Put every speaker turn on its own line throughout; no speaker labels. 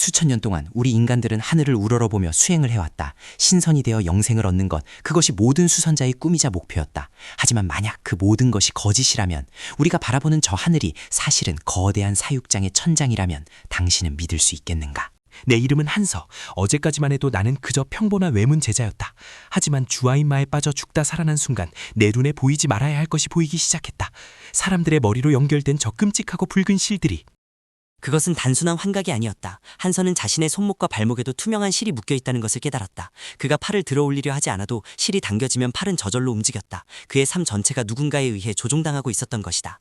수천 년 동안 우리 인간들은 하늘을 우러러보며 수행을 해왔다. 신선이 되어 영생을 얻는 것, 그것이 모든 수선자의 꿈이자 목표였다. 하지만 만약 그 모든 것이 거짓이라면, 우리가 바라보는 저 하늘이 사실은 거대한 사육장의 천장이라면 당신은 믿을 수 있겠는가?
내 이름은 한서. 어제까지만 해도 나는 그저 평범한 외문 제자였다. 하지만 주아인마에 빠져 죽다 살아난 순간 내 눈에 보이지 말아야 할 것이 보이기 시작했다. 사람들의 머리로 연결된 저 끔찍하고 붉은 실들이.
그것은 단순한 환각이 아니었다. 한서는 자신의 손목과 발목에도 투명한 실이 묶여 있다는 것을 깨달았다. 그가 팔을 들어 올리려 하지 않아도 실이 당겨지면 팔은 저절로 움직였다. 그의 삶 전체가 누군가에 의해 조종당하고 있었던 것이다.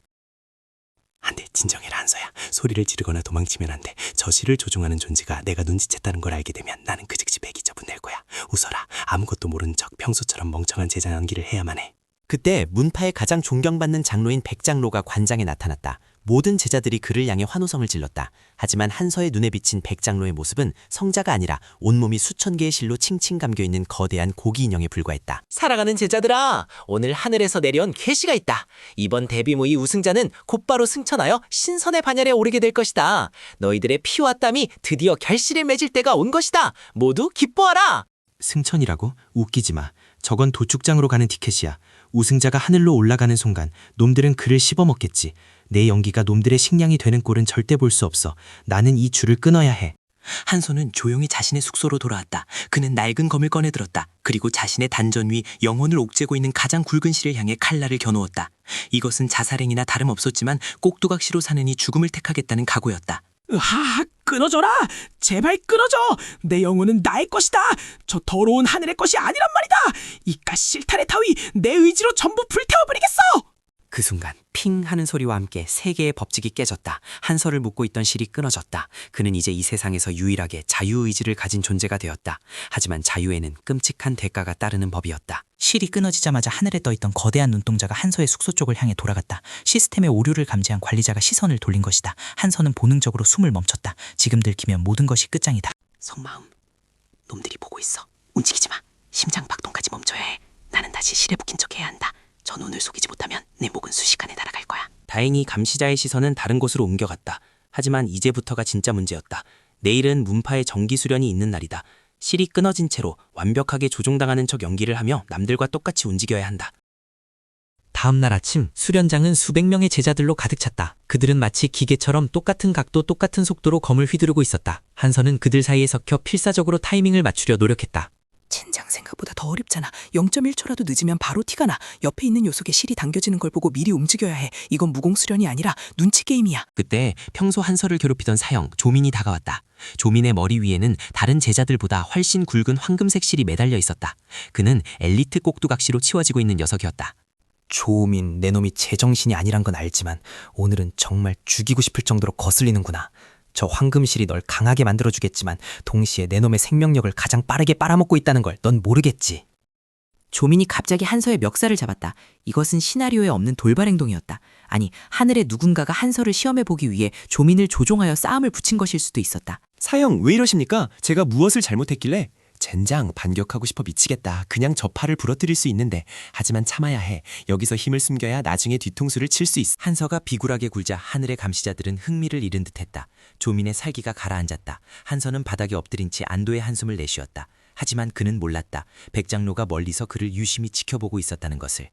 안 돼, 진정해라 한서야. 소리를 지르거나 도망치면 안 돼. 저 실을 조종하는 존재가 내가 눈치챘다는 걸 알게 되면 나는 그 즉시 백이접을 낼 거야. 웃어라. 아무것도 모르는 척 평소처럼 멍청한 제자 연기를 해야만 해.
그때 문파의 가장 존경받는 장로인 백장로가 관장에 나타났다. 모든 제자들이 그를 향해 환호성을 질렀다. 하지만 한서의 눈에 비친 백장로의 모습은 성자가 아니라 온몸이 수천 개의 실로 칭칭 감겨있는 거대한 고기 인형에 불과했다.
사랑하는 제자들아, 오늘 하늘에서 내려온 계시가 있다. 이번 데뷔모의 우승자는 곧바로 승천하여 신선의 반열에 오르게 될 것이다. 너희들의 피와 땀이 드디어 결실을 맺을 때가 온 것이다. 모두 기뻐하라.
승천이라고? 웃기지 마. 저건 도축장으로 가는 티켓이야. 우승자가 하늘로 올라가는 순간 놈들은 그를 씹어먹겠지. 내 연기가 놈들의 식량이 되는 꼴은 절대 볼 수 없어. 나는 이 줄을 끊어야 해.
한소는 조용히 자신의 숙소로 돌아왔다. 그는 낡은 검을 꺼내 들었다. 그리고 자신의 단전 위 영혼을 옥죄고 있는 가장 굵은 실을 향해 칼날을 겨누었다. 이것은 자살행위나 다름없었지만 꼭두각시로 사느니 죽음을 택하겠다는 각오였다.
끊어져라! 제발 끊어져! 내 영혼은 나의 것이다! 저 더러운 하늘의 것이 아니란 말이다! 이깟 실타래 따위 내 의지로 전부 불태워버리겠어!
그 순간 핑 하는 소리와 함께 세 개의 법칙이 깨졌다. 한서를 묶고 있던 실이 끊어졌다. 그는 이제 이 세상에서 유일하게 자유의지를 가진 존재가 되었다. 하지만 자유에는 끔찍한 대가가 따르는 법이었다.
실이 끊어지자마자 하늘에 떠있던 거대한 눈동자가 한서의 숙소 쪽을 향해 돌아갔다. 시스템의 오류를 감지한 관리자가 시선을 돌린 것이다. 한서는 본능적으로 숨을 멈췄다. 지금 들키면 모든 것이 끝장이다.
속마음, 놈들이 보고 있어. 움직이지 마. 심장 박동까지 멈춰야 해. 나는 다시 실에 묶인 척 해야 한다. 저 눈을 속이지 못하면 내 목은 순식간에 날아갈 거야.
다행히 감시자의 시선은 다른 곳으로 옮겨갔다. 하지만 이제부터가 진짜 문제였다. 내일은 문파의 정기 수련이 있는 날이다. 실이 끊어진 채로 완벽하게 조종당하는 척 연기를 하며 남들과 똑같이 움직여야 한다.
다음 날 아침 수련장은 수백 명의 제자들로 가득 찼다. 그들은 마치 기계처럼 똑같은 각도 똑같은 속도로 검을 휘두르고 있었다. 한서는 그들 사이에 섞여 필사적으로 타이밍을 맞추려 노력했다.
젠장 생각보다 더 어렵잖아. 0.1초라도 늦으면 바로 티가 나. 옆에 있는 요속에 실이 당겨지는 걸 보고 미리 움직여야 해. 이건 무공수련이 아니라 눈치 게임이야.
그때 평소 한서를 괴롭히던 사형 조민이 다가왔다. 조민의 머리 위에는 다른 제자들보다 훨씬 굵은 황금색 실이 매달려 있었다. 그는 엘리트 꼭두각시로 치워지고 있는 녀석이었다.
조민, 내 놈이 제정신이 아니란 건 알지만 오늘은 정말 죽이고 싶을 정도로 거슬리는구나. 저 황금실이 널 강하게 만들어주겠지만 동시에 내 놈의 생명력을 가장 빠르게 빨아먹고 있다는 걸 넌 모르겠지.
조민이 갑자기 한서의 멱살을 잡았다. 이것은 시나리오에 없는 돌발 행동이었다. 아니, 하늘의 누군가가 한서를 시험해보기 위해 조민을 조종하여 싸움을 붙인 것일 수도 있었다.
사형, 왜 이러십니까? 제가 무엇을 잘못했길래? 젠장, 반격하고 싶어 미치겠다. 그냥 저 팔을 부러뜨릴 수 있는데. 하지만 참아야 해. 여기서 힘을 숨겨야 나중에 뒤통수를 칠 수 있어.
한서가 비굴하게 굴자 하늘의 감시자들은 흥미를 잃은 듯했다. 조민의 살기가 가라앉았다. 한서는 바닥에 엎드린 채 안도의 한숨을 내쉬었다. 하지만 그는 몰랐다. 백장로가 멀리서 그를 유심히 지켜보고 있었다는 것을.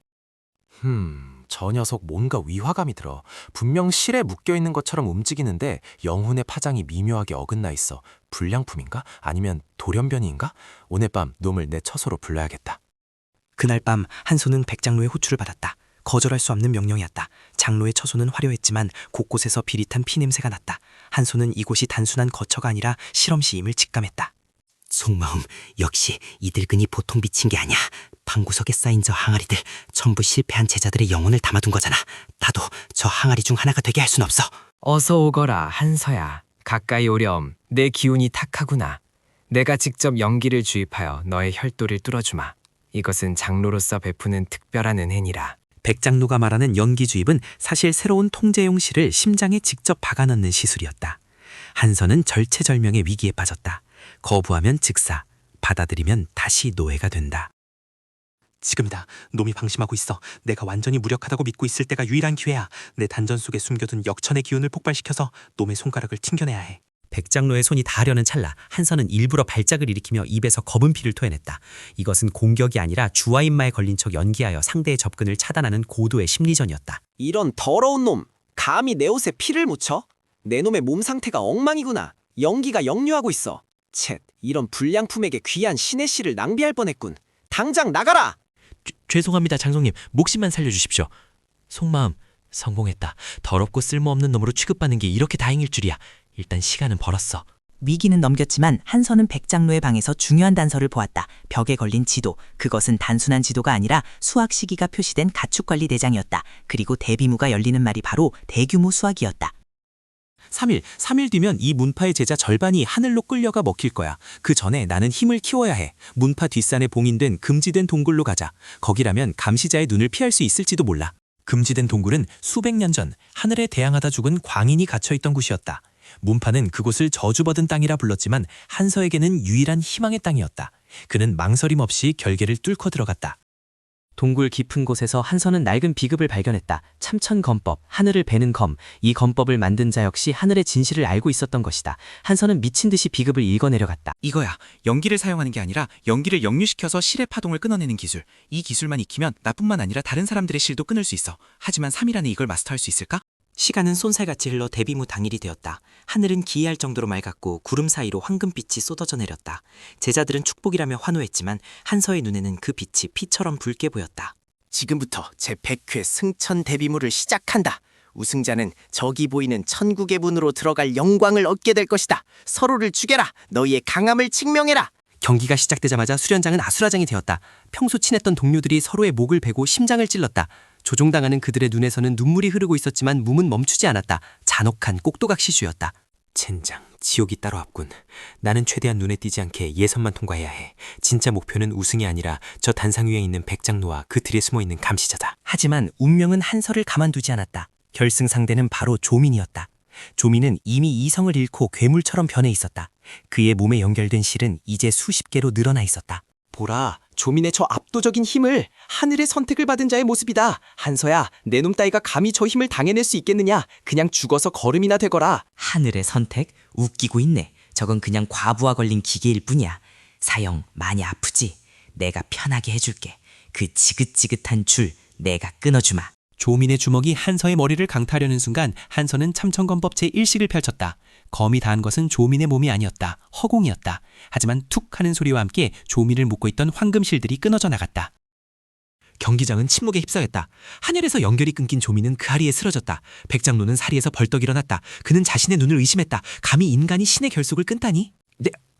저 녀석 뭔가 위화감이 들어. 분명 실에 묶여있는 것처럼 움직이는데 영혼의 파장이 미묘하게 어긋나 있어. 불량품인가? 아니면 돌연변이인가? 오늘 밤 놈을 내 처소로 불러야겠다.
그날 밤 한소는 백장로의 호출을 받았다. 거절할 수 없는 명령이었다. 장로의 처소는 화려했지만 곳곳에서 비릿한 피냄새가 났다. 한소는 이곳이 단순한 거처가 아니라 실험실임을 직감했다.
속마음, 역시 이들근이 보통 미친 게 아니야. 방구석에 쌓인 저 항아리들 전부 실패한 제자들의 영혼을 담아둔 거잖아. 나도 저 항아리 중 하나가 되게 할 순 없어.
어서 오거라 한서야. 가까이 오렴. 내 기운이 탁하구나. 내가 직접 연기를 주입하여 너의 혈도를 뚫어주마. 이것은 장로로서 베푸는 특별한 은혜니라.
백장로가 말하는 연기 주입은 사실 새로운 통제용 실을 심장에 직접 박아넣는 시술이었다. 한서는 절체절명의 위기에 빠졌다. 거부하면 즉사, 받아들이면 다시 노예가 된다.
지금이다. 놈이 방심하고 있어. 내가 완전히 무력하다고 믿고 있을 때가 유일한 기회야. 내 단전 속에 숨겨둔 역천의 기운을 폭발시켜서 놈의 손가락을 튕겨내야 해.
백장로의 손이 닿으려는 찰나 한선은 일부러 발작을 일으키며 입에서 검은 피를 토해냈다. 이것은 공격이 아니라 주와 인마에 걸린 척 연기하여 상대의 접근을 차단하는 고도의 심리전이었다.
이런 더러운 놈, 감히 내 옷에 피를 묻혀? 내 놈의 몸 상태가 엉망이구나. 연기가 역류하고 있어. 쳇, 이런 불량품에게 귀한 신의 씨를 낭비할 뻔했군. 당장 나가라!
죄송합니다, 장성님. 목숨만 살려주십시오. 속마음, 성공했다. 더럽고 쓸모없는 놈으로 취급받는 게 이렇게 다행일 줄이야. 일단 시간은 벌었어.
위기는 넘겼지만 한선은 백장로의 방에서 중요한 단서를 보았다. 벽에 걸린 지도. 그것은 단순한 지도가 아니라 수확 시기가 표시된 가축관리 대장이었다. 그리고 대비무가 열리는 말이 바로 대규모 수확이었다.
3일 뒤면 이 문파의 제자 절반이 하늘로 끌려가 먹힐 거야. 그 전에 나는 힘을 키워야 해. 문파 뒷산에 봉인된 금지된 동굴로 가자. 거기라면 감시자의 눈을 피할 수 있을지도 몰라. 금지된 동굴은 수백 년 전 하늘에 대항하다 죽은 광인이 갇혀있던 곳이었다. 문파는 그곳을 저주받은 땅이라 불렀지만 한서에게는 유일한 희망의 땅이었다. 그는 망설임 없이 결계를 뚫고 들어갔다. 동굴 깊은 곳에서 한선은 낡은 비급을 발견했다. 참천검법, 하늘을 베는 검. 이 검법을 만든 자 역시 하늘의 진실을 알고 있었던 것이다. 한선은 미친 듯이 비급을 읽어내려갔다.
이거야. 연기를 사용하는 게 아니라 연기를 역류시켜서 실의 파동을 끊어내는 기술. 이 기술만 익히면 나뿐만 아니라 다른 사람들의 실도 끊을 수 있어. 하지만 3일 안에 이걸 마스터할 수 있을까?
시간은 쏜살같이 흘러 대비무 당일이 되었다. 하늘은 기이할 정도로 맑았고 구름 사이로 황금빛이 쏟아져 내렸다. 제자들은 축복이라며 환호했지만 한서의 눈에는 그 빛이 피처럼 붉게 보였다.
지금부터 제100회 승천 데뷔무를 시작한다. 우승자는 저기 보이는 천국의 문으로 들어갈 영광을 얻게 될 것이다. 서로를 죽여라. 너희의 강함을 증명해라.
경기가 시작되자마자 수련장은 아수라장이 되었다. 평소 친했던 동료들이 서로의 목을 베고 심장을 찔렀다. 조종당하는 그들의 눈에서는 눈물이 흐르고 있었지만 몸은 멈추지 않았다. 잔혹한 꼭두각 시주였다. 젠장, 지옥이 따로 없군. 나는 최대한 눈에 띄지 않게 예선만 통과해야 해. 진짜 목표는 우승이 아니라 저 단상 위에 있는 백장로와 그 들에 숨어있는 감시자다. 하지만 운명은 한서를 가만두지 않았다. 결승 상대는 바로 조민이었다. 조민은 이미 이성을 잃고 괴물처럼 변해 있었다. 그의 몸에 연결된 실은 이제 수십 개로 늘어나 있었다.
보라, 조민의 저 압도적인 힘을 하늘의 선택을 받은 자의 모습이다. 한서야, 내 놈 따위가 감히 저 힘을 당해낼 수 있겠느냐? 그냥 죽어서 거름이나 되거라.
하늘의 선택? 웃기고 있네. 저건 그냥 과부하 걸린 기계일 뿐이야. 사형 많이 아프지? 내가 편하게 해줄게. 그 지긋지긋한 줄 내가 끊어주마.
조민의 주먹이 한서의 머리를 강타하려는 순간 한서는 참천검법 제1식을 펼쳤다. 검이 닿은 것은 조민의 몸이 아니었다. 허공이었다. 하지만 툭 하는 소리와 함께 조민을 묶고 있던 황금실들이 끊어져 나갔다. 경기장은 침묵에 휩싸였다. 하늘에서 연결이 끊긴 조민은 그 아리에 쓰러졌다. 백장로는 사리에서 벌떡 일어났다. 그는 자신의 눈을 의심했다. 감히 인간이 신의 결속을 끊다니?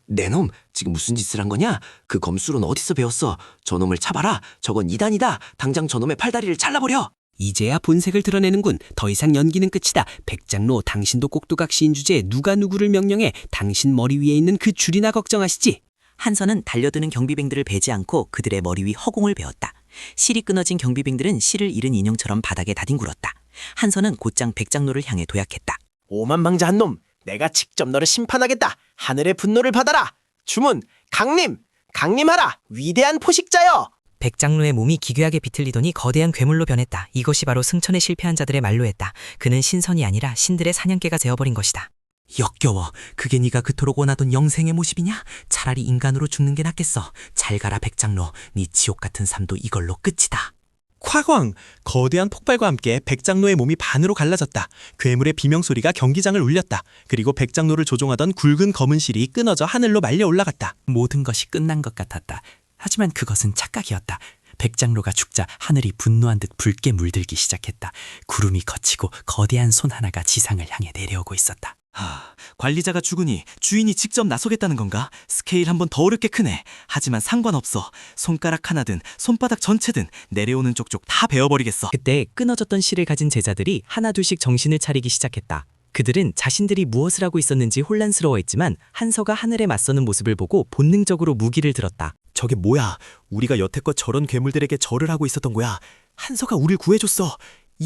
내 놈, 지금 무슨 짓을 한 거냐? 그 검술은 어디서 배웠어? 저놈을 잡아라. 저건 이단이다. 당장 저놈의 팔다리를 잘라버려.
이제야 본색을 드러내는군. 더 이상 연기는 끝이다. 백장로, 당신도 꼭두각 시인 주제에 누가 누구를 명령해 당신 머리 위에 있는 그 줄이나 걱정하시지.
한서는 달려드는 경비병들을 베지 않고 그들의 머리 위 허공을 베었다. 실이 끊어진 경비병들은 실을 잃은 인형처럼 바닥에 다뒹굴었다. 한서는 곧장 백장로를 향해 도약했다.
오만방자한 놈, 내가 직접 너를 심판하겠다. 하늘의 분노를 받아라. 주문, 강림하라. 위대한 포식자여.
백장로의 몸이 기괴하게 비틀리더니 거대한 괴물로 변했다. 이것이 바로 승천에 실패한 자들의 말로 했다. 그는 신선이 아니라 신들의 사냥개가 되어버린 것이다.
역겨워. 그게 네가 그토록 원하던 영생의 모습이냐? 차라리 인간으로 죽는 게 낫겠어. 잘 가라 백장로. 네 지옥 같은 삶도 이걸로 끝이다.
콱광! 거대한 폭발과 함께 백장로의 몸이 반으로 갈라졌다. 괴물의 비명소리가 경기장을 울렸다. 그리고 백장로를 조종하던 굵은 검은 실이 끊어져 하늘로 말려 올라갔다.
모든 것이 끝난 것 같았다. 하지만 그것은 착각이었다. 백장로가 죽자 하늘이 분노한 듯 붉게 물들기 시작했다. 구름이 걷히고 거대한 손 하나가 지상을 향해 내려오고 있었다.
관리자가 죽으니 주인이 직접 나서겠다는 건가? 스케일 한번 더 어렵게 크네. 하지만 상관없어. 손가락 하나든 손바닥 전체든 내려오는 쪽쪽 다 베어버리겠어.
그때 끊어졌던 실을 가진 제자들이 하나둘씩 정신을 차리기 시작했다. 그들은 자신들이 무엇을 하고 있었는지 혼란스러워했지만 한서가 하늘에 맞서는 모습을 보고 본능적으로 무기를 들었다.
저게 뭐야? 우리가 여태껏 저런 괴물들에게 절을 하고 있었던 거야. 한서가 우릴 구해줬어.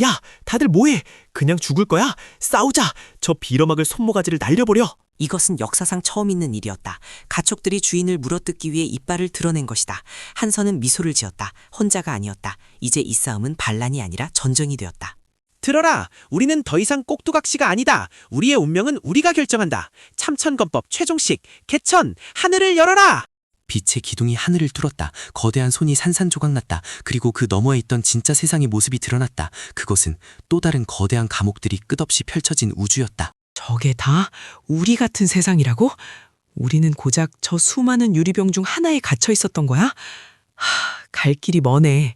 야, 다들 뭐해? 그냥 죽을 거야? 싸우자! 저 빌어막을 손모가지를 날려버려!
이것은 역사상 처음 있는 일이었다. 가축들이 주인을 물어뜯기 위해 이빨을 드러낸 것이다. 한서는 미소를 지었다. 혼자가 아니었다. 이제 이 싸움은 반란이 아니라 전쟁이 되었다.
들어라. 우리는 더 이상 꼭두각시가 아니다. 우리의 운명은 우리가 결정한다. 참천검법 최종식 개천 하늘을 열어라.
빛의 기둥이 하늘을 뚫었다. 거대한 손이 산산조각났다. 그리고 그 너머에 있던 진짜 세상의 모습이 드러났다. 그것은 또 다른 거대한 감옥들이 끝없이 펼쳐진 우주였다.
저게 다 우리 같은 세상이라고? 우리는 고작 저 수많은 유리병 중 하나에 갇혀 있었던 거야? 갈 길이 머네.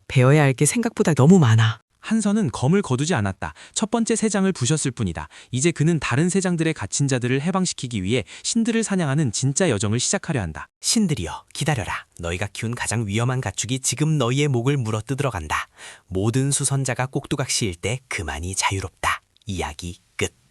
배워야 할 게 생각보다 너무 많아.
한선은 검을 거두지 않았다. 첫 번째 세 장을 부셨을 뿐이다. 이제 그는 다른 세 장들의 갇힌 자들을 해방시키기 위해 신들을 사냥하는 진짜 여정을 시작하려 한다.
신들이여 기다려라. 너희가 키운 가장 위험한 가축이 지금 너희의 목을 물어뜯으러 간다. 모든 수선자가 꼭두각시일 때 그만이 자유롭다. 이야기 끝.